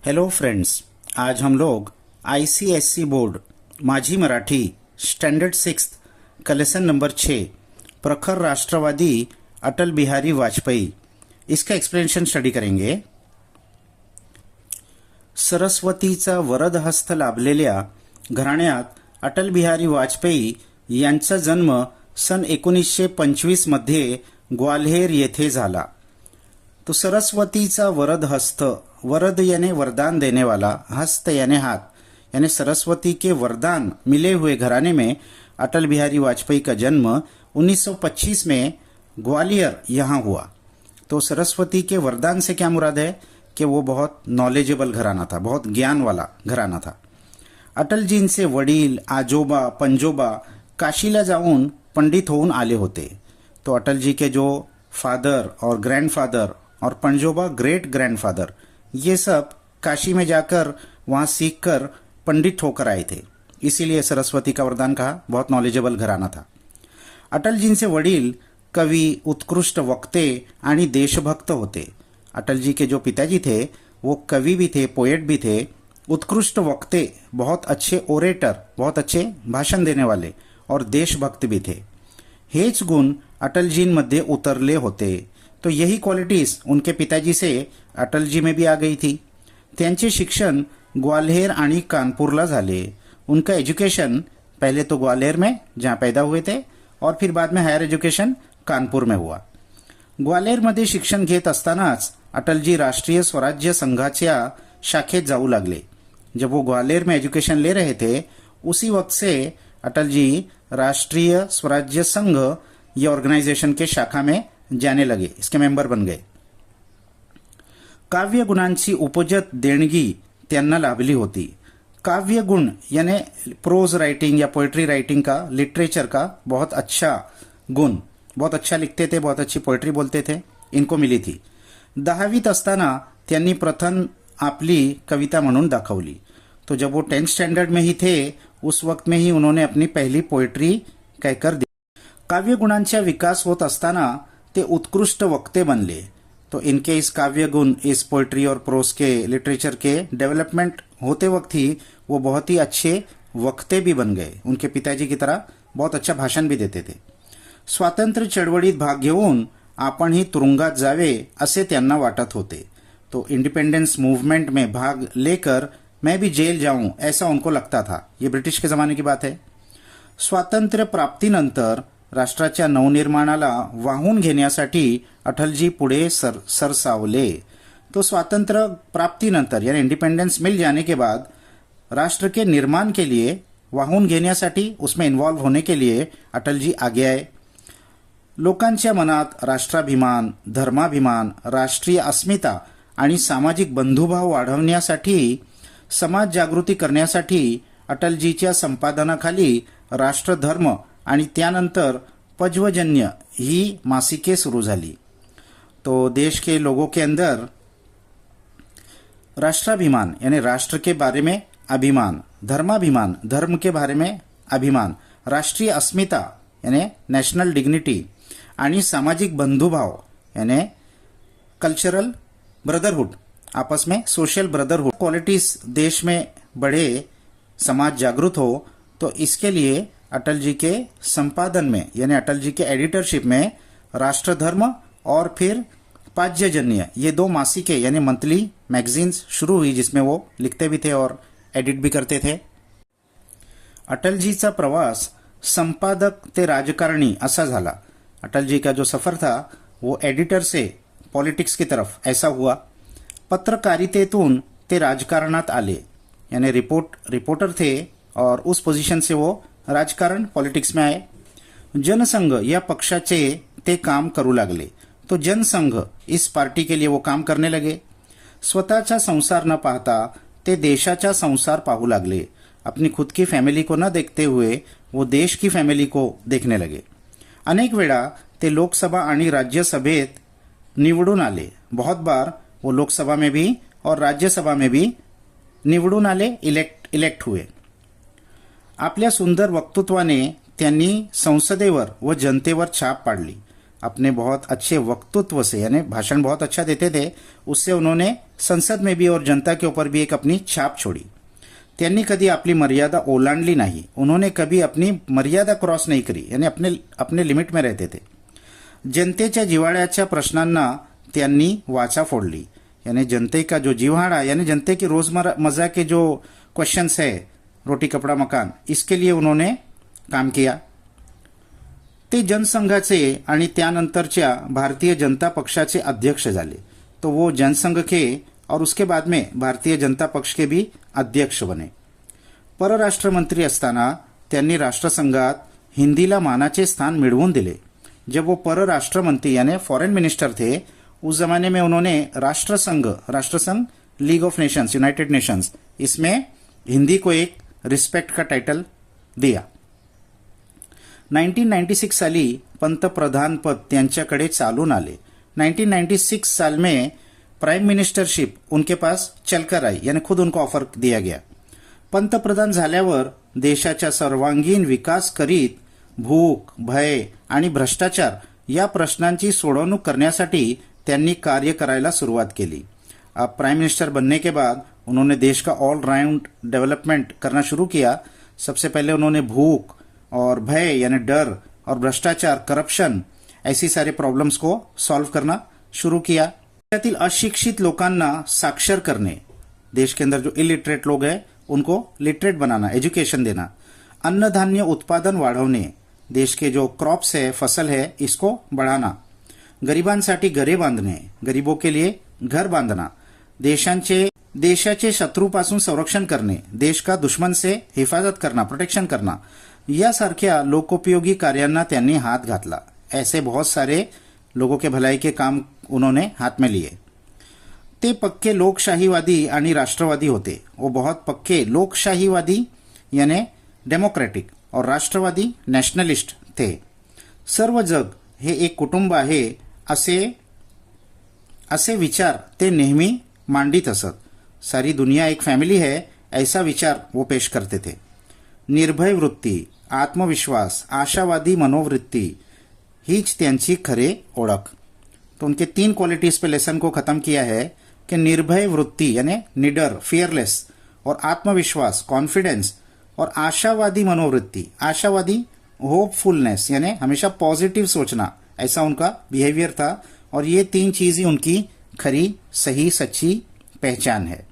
Hello friends, आज हम लोग ICSE board माझी मराठी स्टैंडर्ड 6 का लेसन नंबर 6 प्रखर राष्ट्रवादी अटल बिहारी वाजपेयी इसका एक्सप्लेनेशन स्टडी करेंगे। सरस्वतीचा वरद हस्त लाभलेल्या घराण्यात अटल बिहारी वाजपेयी यांचा जन्म सन 1925 मध्ये ग्वाल्हेर येथे झाला। तो सरस्वतीचा वरद हस्त, वरद यानी वरदान देने वाला, हस्त यानी हाथ, यानी सरस्वती के वरदान मिले हुए घराने में अटल बिहारी वाजपेयी का जन्म 1925 में ग्वालियर यहाँ हुआ। तो सरस्वती के वरदान से क्या मुराद है कि वो बहुत नॉलेजेबल घराना था, बहुत ज्ञान वाला घराना था। अटल जींचे वडील, आजोबा, पंजोबा काशीला जाऊन पंडित होऊन आले होते। तो अटल जी के जो फादर और ग्रैंडफादर और पंजोबा ग्रेट ग्रैंडफादर, ये सब काशी में जाकर वहाँ सीखकर पंडित होकर आए थे, इसीलिए सरस्वती का वरदान कहा, बहुत नॉलेजेबल घराना था। अटल जींचे वडील कवि, उत्कृष्ट वक्ते आणि देशभक्त होते। अटल जी के जो पिताजी थे वो कवि भी थे, पोएट भी थे, उत्कृष्ट वक्ते, बहुत अच्छे ओरेटर, बहुत अच्छे भाषण देने वाले और देशभक्त भी थे। हेच गुण अटल जींमध्ये उतरले होते। तो यही क्वालिटीज उनके पिताजी से अटल जी में भी आ गई थी। त्यांचे शिक्षण ग्वाल्हेर आणि कानपूरला झाले। उनका एजुकेशन पहले तो ग्वाल्हेर में जहाँ पैदा हुए थे और फिर बाद में हायर एजुकेशन कानपूर में हुआ। ग्वाल्हेरमध्ये शिक्षण घेत असतानाच अटलजी राष्ट्रीय स्वराज्य संघाच्या शाखेत जाऊ लागले। जब वो ग्वालियर में एजुकेशन ले रहे थे उसी वक्त से अटल जी राष्ट्रीय स्वराज्य संघ ये ऑर्गेनाइजेशन के शाखा में जाने लगे, इसके मेंबर बन गए। काव्य गुणांची उपजत देणगी त्यांना लाभली होती। काव्य गुण यानी प्रोज राइटिंग या पोएट्री राइटिंग का, लिटरेचर का बहुत अच्छा गुण, बहुत अच्छा लिखते थे, बहुत अच्छी पोएट्री बोलते थे, इनको मिली थी। 10वीत असताना त्यांनी प्रथम आपली कविता म्हणून दाखवली। तो जब वो 10th स्टैंडर्ड में ही थे उस वक्त में ही उन्होंने अपनी पहली पोएट्री कहकर दी। काव्य गुणांचा विकास होत असताना ते उत्कृष्ट वक्ते बनले। तो इनके इस काव्य गुण, इस पोएट्री और प्रोस के, लिटरेचर के डेवलपमेंट होते वक्त ही वो बहुत ही अच्छे वक्ते भी बन गए। उनके पिताजी की तरह बहुत अच्छा भाषण भी देते थे। स्वातंत्र्य चळवळीत भाग घेऊन आपणही तुरुंगात जावे असे त्यांना वाटत होते। तो इंडिपेंडेंस मूवमेंट में भाग लेकर मैं भी जेल जाऊं ऐसा उनको लगता था। ये ब्रिटिश के ज़माने की बात है। स्वातंत्र्य प्राप्तीनंतर राष्ट्राच्या नवनिर्माणाला वाहून घेण्यासाठी अटलजी पुढे सरसावले। तो स्वातंत्र्य प्राप्तीनंतर यानी इंडिपेंडेंस मिल जाने के बाद राष्ट्र के निर्माण के लिए, वाहून घेण्यासाठी, उसमें इन्वॉल्व होने के लिए अटल जी आगे आए। लोकांच्या मनात राष्ट्राभिमान, धर्माभिमान, राष्ट्रीय अस्मिता आणि सामाजिक बंधुभाव वाढवण्यासाठी, समाज जागृती करण्यासाठी अटलजीच्या संपादनाखाली राष्ट्रधर्म आणि त्यानंतर पज्वजन्य ही मासिके सुरू झाली। तो देश के लोगों के अंदर राष्ट्राभिमान यानी राष्ट्र के बारे में अभिमान, धर्माभिमान, धर्म के बारे में अभिमान, राष्ट्रीय अस्मिता यानी नेशनल डिग्निटी आणि सामाजिक बंधुभाव यानी कल्चरल ब्रदरहुड, आपस में सोशल ब्रदरहुड क्वालिटीज देश में बढ़े, समाज जागृत हो, तो इसके लिए अटल जी के संपादन में यानी अटल जी के एडिटरशिप में राष्ट्रधर्म और फिर पाज्यजन्य ये 2 मासिकें यानी मंथली मैगजीन्स शुरू हुई, जिसमें वो लिखते भी थे और एडिट भी करते थे। अटल जीचा प्रवास संपादक ते राजकारणी असा झाला। अटल जी का जो सफर था वो एडिटर से पॉलिटिक्स की तरफ ऐसा हुआ। पत्रकारितेतून ते राजकारणात आले, यानी रिपोर्टर थे और उस पोजीशन से वो राजकारण पॉलिटिक्स में आए। जनसंघ या पक्षाचे ते काम करू लागले। तो जनसंघ इस पार्टी के लिए वो काम करने लगे। स्वतःचा संसार न पाहता ते देशाचा संसार पाहू लागले। अपनी खुद की फैमिली को न देखते हुए वो देश की फैमिली को देखने लगे। अनेक वेळा ते लोकसभा आणि राज्यसभेत निवडून आले। बहुत बार वो लोकसभा में भी और राज्यसभा में भी निवडून आले, इलेक्ट हुए। आपल्या सुंदर वक्तृत्वाने त्यांनी संसदेवर व जनतेवर छाप पाडली। अपने बहुत अच्छे वक्तृत्व से, यानी भाषण बहुत अच्छा देते थे, उससे उन्होंने संसद में भी और जनता के ऊपर भी एक अपनी छाप छोड़ी. त्यांनी कधी आपली मर्यादा ओलांडली नाही. उन्होंने कभी अपनी मर्यादा क्रॉस नहीं करी, यानी अपने लिमिट में रहते थे. जनतेच्या जिव्हाळ्याच्या प्रश्नांना त्यांनी वाचा फोडली. यानी जनते का जो जिव्हाड़ा, यानी जनते की रोजमर्रा के जो क्वेश्चंस है, रोटी कपड़ा मकान, इसके लिए उन्होंने काम किया. ते जनसंघाचे आणि त्यानंतरच्या भारतीय जनता पक्षाचे अध्यक्ष झाले. तो वो जनसंघ के और उसके बाद में भारतीय जनता पक्ष के भी अध्यक्ष बने. परराष्ट्र मंत्री असताना त्यांनी राष्ट्रसंघात हिंदीला मानाचे स्थान मिळवून दिले. जब वो परराष्ट्र मंत्री यानी फॉरेन मिनिस्टर थे, उस जमाने में उन्होंने राष्ट्रसंघ league of Nations, United Nations, इसमें हिंदी को एक रिस्पेक्ट का टाइटल दिया. 1996 साली पंतप्रधान पद त्यांच्याकडे चालून आले. 1996 साल में प्राइम मिनिस्टरशिप उनके पास चलकर आई, यानी खुद उनको ऑफर दिया गया. पंतप्रधान झाल्यावर देशाचा सर्वांगीण विकास करीत भूक, भय आणि भ्रष्टाचार या प्रश्नांची सोडवणूक करण्यासाठी त्यांनी कार्य करायला सुरुवात केली. अब प्राइम मिनिस्टर बनने के बाद उन्होंने देश का ऑल राउंड डेवलपमेंट करना शुरू किया. सबसे पहले उन्होंने भूख और भय यानी डर और भ्रष्टाचार, करप्शन, ऐसी सारे प्रॉब्लम्स को सॉल्व करना शुरू किया. देशातील अशिक्षित लोकांना साक्षर करने, देश के अंदर जो इलिटरेट लोग हैं उनको लिटरेट बनाना, एजुकेशन देना. अन्नधान्य उत्पादन वाढवणे, देश के जो क्रॉप्स है, फसल है, इसको बढ़ाना. गरिबांसाठी घरे बांधणे, गरीबों के लिए घर बांधना. देशाचे शत्रूपासून संरक्षण करणे, देश का दुश्मन से हिफाजत करना, प्रोटेक्शन करना, यासारख्या लोकोपयोगी कार्यांना त्यांनी हात घातला. ऐसे बहुत सारे लोगों के भलाई के काम उन्होंने हाथ में लिए. ते पक्के लोकशाहीवादी आणि राष्ट्रवादी होते. वो बहुत पक्के लोकशाहीवादी यानी डेमोक्रेटिक और राष्ट्रवादी नॅशनलिस्ट थे. सर्व जग हे एक कुटुंब आहे असे विचार ते नेहमी मांडित असत. सारी दुनिया एक फॅमिली है, ऐसा विचार वो पेश करते थे. निर्भय वृत्ती, आत्मविश्वास, आशावादी मनोवृत्ती हीच त्यांची खरे ओळख. तो उनके 3 क्वालिटीज पे लेसन को खत्म किया है कि निर्भय वृत्ति यानी निडर, फियरलेस, और आत्मविश्वास, कॉन्फिडेंस, और आशावादी मनोवृत्ति, आशावादी, होपफुलनेस यानी हमेशा पॉजिटिव सोचना, ऐसा उनका बिहेवियर था. और ये 3 चीज ही उनकी खरी, सही, सच्ची पहचान है.